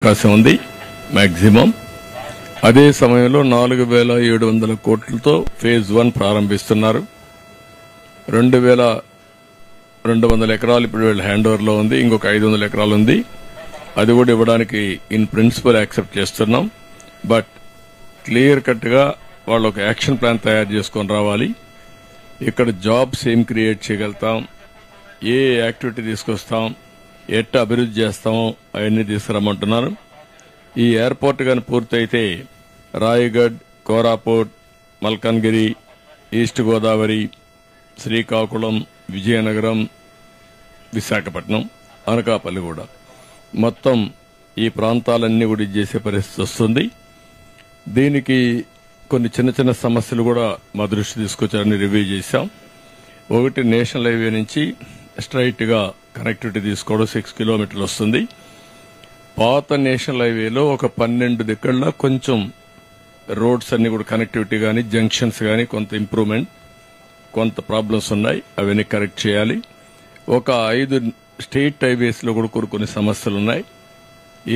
అవకాశం ఉంది మాక్సిమం. అదే సమయంలో 4,700 కోట్లతో ఫేజ్ 1 ప్రారంభిస్తున్నారు. 2,200 ఎకరాలు ఇప్పుడు వీళ్ళ హ్యాండ్ ఓవర్ లో ఉంది. ఇంకొక 500 ఎకరాలు ఉంది. అది కూడా ఇవ్వడానికి ఇన్ ప్రిన్సిపల్ యాక్సెప్ట్ చేస్తున్నాం. బట్ క్లియర్ కట్ గా వాళ్ళు ఒక యాక్షన్ ప్లాన్ తయారు చేసుకొని రావాలి. ఇక్కడ జాబ్స్ ఏం క్రియేట్ చేయగలుగుతాం, ఏ యాక్టివిటీ తీసుకొస్తాం, ఎట్ట అభివృద్ధి చేస్తామో అవన్నీ తీసుకురమ్మంటున్నారు. ఈ ఎయిర్పోర్ట్ కానీ పూర్తయితే రాయగఢ్, కోరాపుట్, మల్కన్గిరి, ఈస్ట్ గోదావరి, శ్రీకాకుళం, విజయనగరం, విశాఖపట్నం, అనకాపల్లి కూడా మొత్తం ఈ ప్రాంతాలన్నీ కూడా చేసే పరిస్థితి వస్తుంది. దీనికి కొన్ని చిన్న చిన్న సమస్యలు కూడా మా దృష్టి తీసుకొచ్చారని రివ్యూ చేశాం. ఒకటి, నేషనల్ హైవే నుంచి స్ట్రైట్ గా కనెక్టివిటీ తీసుకోవడం 6 కిలోమీటర్లు వస్తుంది. పాత నేషనల్ హైవేలో ఒక 12 దిక్కల్లో కొంచెం రోడ్స్ అన్ని కూడా కనెక్టివిటీ గానీ జంక్షన్స్ గానీ కొంత ఇంప్రూవ్మెంట్, కొంత ప్రాబ్లమ్స్ ఉన్నాయి. అవన్నీ కరెక్ట్ చేయాలి. ఒక 5 స్టేట్ హైవేస్ లో కూడా కొన్ని సమస్యలు ఉన్నాయి.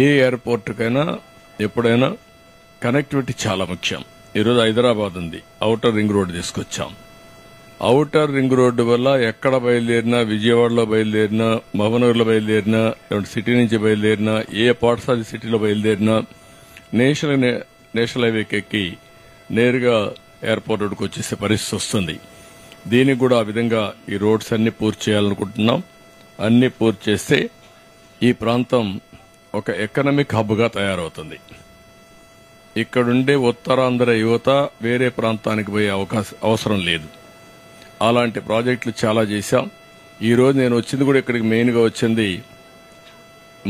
ఏ ఎయిర్పోర్ట్ కైనా ఎప్పుడైనా కనెక్టివిటీ చాలా ముఖ్యం. ఈరోజు హైదరాబాద్ ఉంది, ఔటర్ రింగ్ రోడ్ తీసుకొచ్చాం. ఔటర్ రింగ్ రోడ్డు వల్ల ఎక్కడ బయలుదేరినా, విజయవాడలో బయలుదేరినా, మహబూబ్నగర్లో బయలుదేరినా, సిటీ నుంచి బయలుదేరినా, ఏ పార్ట్స్ ఆఫ్ ది సిటీలో బయలుదేరినా నేషనల్ హైవేకి ఎక్కి నేరుగా ఎయిర్పోర్ట్ రోడ్డుకు వచ్చేసే పరిస్థితి వస్తుంది. దీనికి కూడా ఆ విధంగా ఈ రోడ్స్ అన్ని పూర్తి చేయాలనుకుంటున్నాం. అన్ని పూర్తి చేస్తే ఈ ప్రాంతం ఒక ఎకనామిక్ హబ్ గా తయారవుతుంది. ఇక్కడుండే ఉత్తరాంధ్ర యువత వేరే ప్రాంతానికి పోయే అవసరం లేదు. అలాంటి ప్రాజెక్టులు చాలా చేశాం. ఈ రోజు నేను వచ్చింది కూడా ఇక్కడికి మెయిన్ గా వచ్చింది,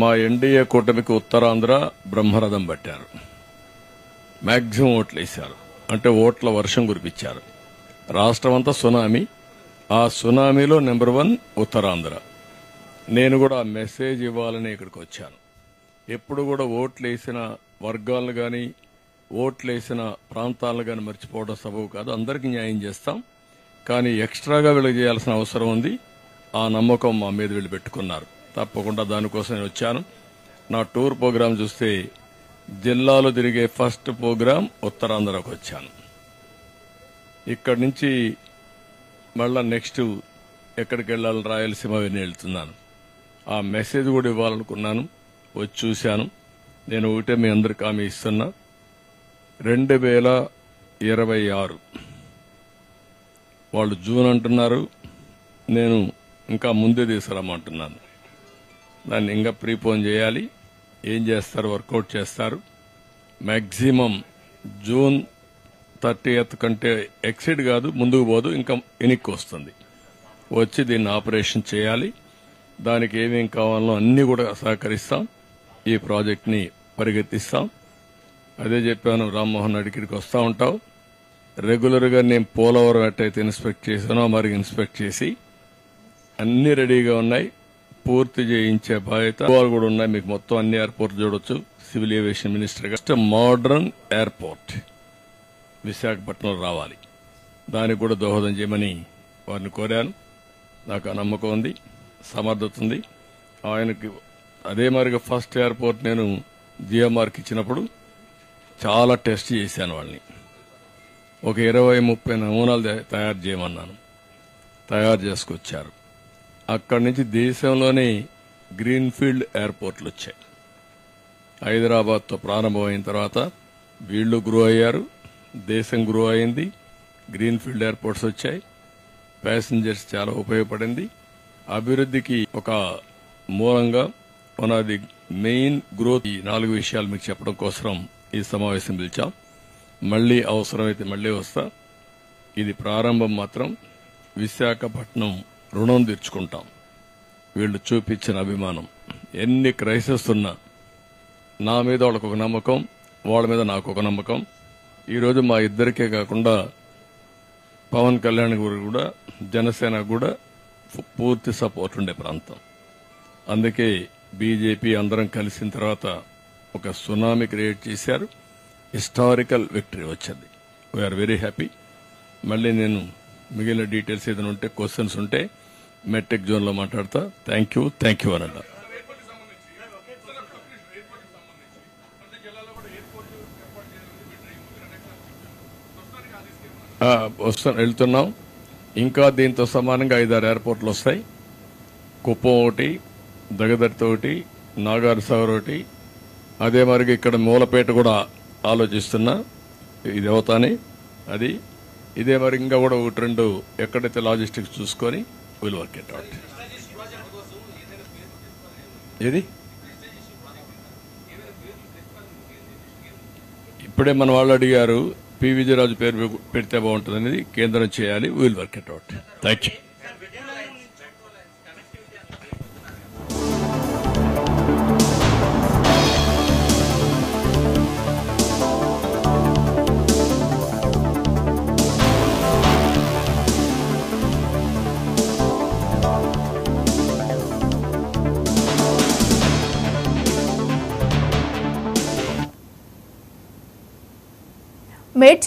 మా ఎన్డీఏ కూటమికి ఉత్తరాంధ్ర బ్రహ్మరథం పట్టారు. మాక్సిమం ఓట్లు వేశారు. అంటే ఓట్ల వర్షం కురిపించారు. రాష్ట్రం అంతా సునామీ. ఆ సునామీలో నెంబర్ 1 ఉత్తరాంధ్ర. నేను కూడా ఆ మెసేజ్ ఇవ్వాలని ఇక్కడికి వచ్చాను. ఎప్పుడు కూడా ఓట్లు వేసిన వర్గాలను గాని ఓట్లు వేసిన ప్రాంతాలను గాని మర్చిపోవడం సబబు కాదు. అందరికీ న్యాయం చేస్తాం. కానీ ఎక్స్ట్రాగా వీళ్ళకి చేయాల్సిన అవసరం ఉంది. ఆ నమ్మకం మా మీద వీళ్ళు పెట్టుకున్నారు. తప్పకుండా దానికోసం నేను వచ్చాను. నా టూర్ ప్రోగ్రాం చూస్తే జిల్లాలో తిరిగే ఫస్ట్ ప్రోగ్రాం ఉత్తరాంధ్రకు వచ్చాను. ఇక్కడి నుంచి మళ్ళా నెక్స్ట్ ఎక్కడికి వెళ్లాలని రాయలసీమ వెళ్ళి వెళ్తున్నాను. ఆ మెసేజ్ కూడా ఇవ్వాలనుకున్నాను. వచ్చి చూశాను. నేను ఒకటే మీ అందరికి హామీ ఇస్తున్నా, 2026 వాళ్ళు జూన్ అంటున్నారు. నేను ఇంకా ముందే తీసుకురమ్మంటున్నాను. దాన్ని ఇంకా ప్రీపోన్ చేయాలి. ఏం చేస్తారు, వర్కౌట్ చేస్తారు. మాక్సిమం జూన్ 30th కంటే ఎక్సిడ్ కాదు, ముందుకు పోదు, ఇంకా ఎనిక్కి వస్తుంది. వచ్చి దీన్ని ఆపరేషన్ చేయాలి. దానికి ఏమేం కావాలో అన్ని కూడా సహకరిస్తాం. ఈ ప్రాజెక్ట్ ని పరిగెత్తిస్తాం. అదే చెప్పాను, రామ్మోహన్ అడిగిరికి వస్తా ఉంటావు. రెగ్యులర్ గా నేను పోలవరం ఎట్టయితే ఇన్స్పెక్ట్ చేశానో మరి ఇన్స్పెక్ట్ చేసి అన్ని రెడీగా ఉన్నాయి. పూర్తి చేయించే బాధ్యత కూడా ఉన్నాయి. మీకు మొత్తం అన్ని ఎయిర్పోర్ట్ చూడొచ్చు. సివిల్ ఏవియేషన్ మినిస్టర్ గా మోడర్న్ ఎయిర్పోర్ట్ విశాఖపట్నంలో రావాలి. దానికి కూడా దోహదం చేయమని వారిని కోరాను. నాకు ఆ నమ్మకం ఉంది, సమర్థత ఉంది. ఆయనకి అదే మరిగా ఫస్ట్ ఎయిర్పోర్ట్ నేను జిఎంఆర్కి ఇచ్చినప్పుడు చాలా టెస్ట్ చేశాను. వాళ్ళని ఒక 20-30 నమూనాలు తయారు చేయమన్నాను. తయారు చేసుకొచ్చారు. అక్కడి నుంచి దేశంలోనే గ్రీన్ఫీల్డ్ ఎయిర్పోర్ట్లు వచ్చాయి. హైదరాబాద్తో ప్రారంభమైన తర్వాత వీళ్లు గ్రో అయ్యారు, దేశం గ్రో అయింది, గ్రీన్ఫీల్డ్ ఎయిర్పోర్ట్స్ వచ్చాయి. ప్యాసింజర్స్ చాలా ఉపయోగపడింది. అభివృద్ధికి ఒక మూలంగా one of the main growth. ఈ 4 విషయాలు మీకు చెప్పడం కోసం ఈ సమావేశం పిలిచాం. మళ్లీ అవసరమైతే మళ్లీ వస్తా. ఇది ప్రారంభం మాత్రం. విశాఖపట్నం రుణం తీర్చుకుంటాం. వీళ్లు చూపించిన అభిమానం. ఎన్ని క్రైసిస్ ఉన్నా నా మీద వాళ్ళకు ఒక నమ్మకం, వాళ్ళ మీద నాకు ఒక నమ్మకం. ఈరోజు మా ఇద్దరికే కాకుండా పవన్ కళ్యాణ్ కూడా, జనసేన కూడా పూర్తి సపోర్ట్ ఉండే ప్రాంతం. అందుకే బీజేపీ అందరం కలిసిన తర్వాత ఒక సునామీ క్రియేట్ చేశారు. హిస్టారికల్ విక్టరీ వచ్చింది. We are very happy. మళ్ళీ నేను మిగిలిన డీటెయిల్స్ ఏదైనా ఉంటే, క్వశ్చన్స్ ఉంటే మెట్రిక్ జోన్ లో మాట్లాడతా. థ్యాంక్ యూ అనండి. వెళ్తున్నాం. ఇంకా దీంతో సమానంగా 5-6 ఎయిర్పోర్ట్లు వస్తాయి. కుప్పం ఒకటి, దగదర్తి ఒకటి, నాగార్ సాగర్ ఒకటి, అదే మరి ఇక్కడ మూలపేట కూడా ఆలోచిస్తున్నా. ఇది అవుతానే అది ఇదే మరి ఇంకా కూడా 1-2 ఎక్కడైతే లాజిస్టిక్స్ చూసుకొని విల్ వర్క్ ఇట్ అవుట్. ఇది ఇప్పుడే మన వాళ్ళు అడిగారు, పి విజయరాజు పేరు పెడితే బాగుంటుంది అనేది కేంద్రం చేయాలి. Will work it out. Thank you. Medchal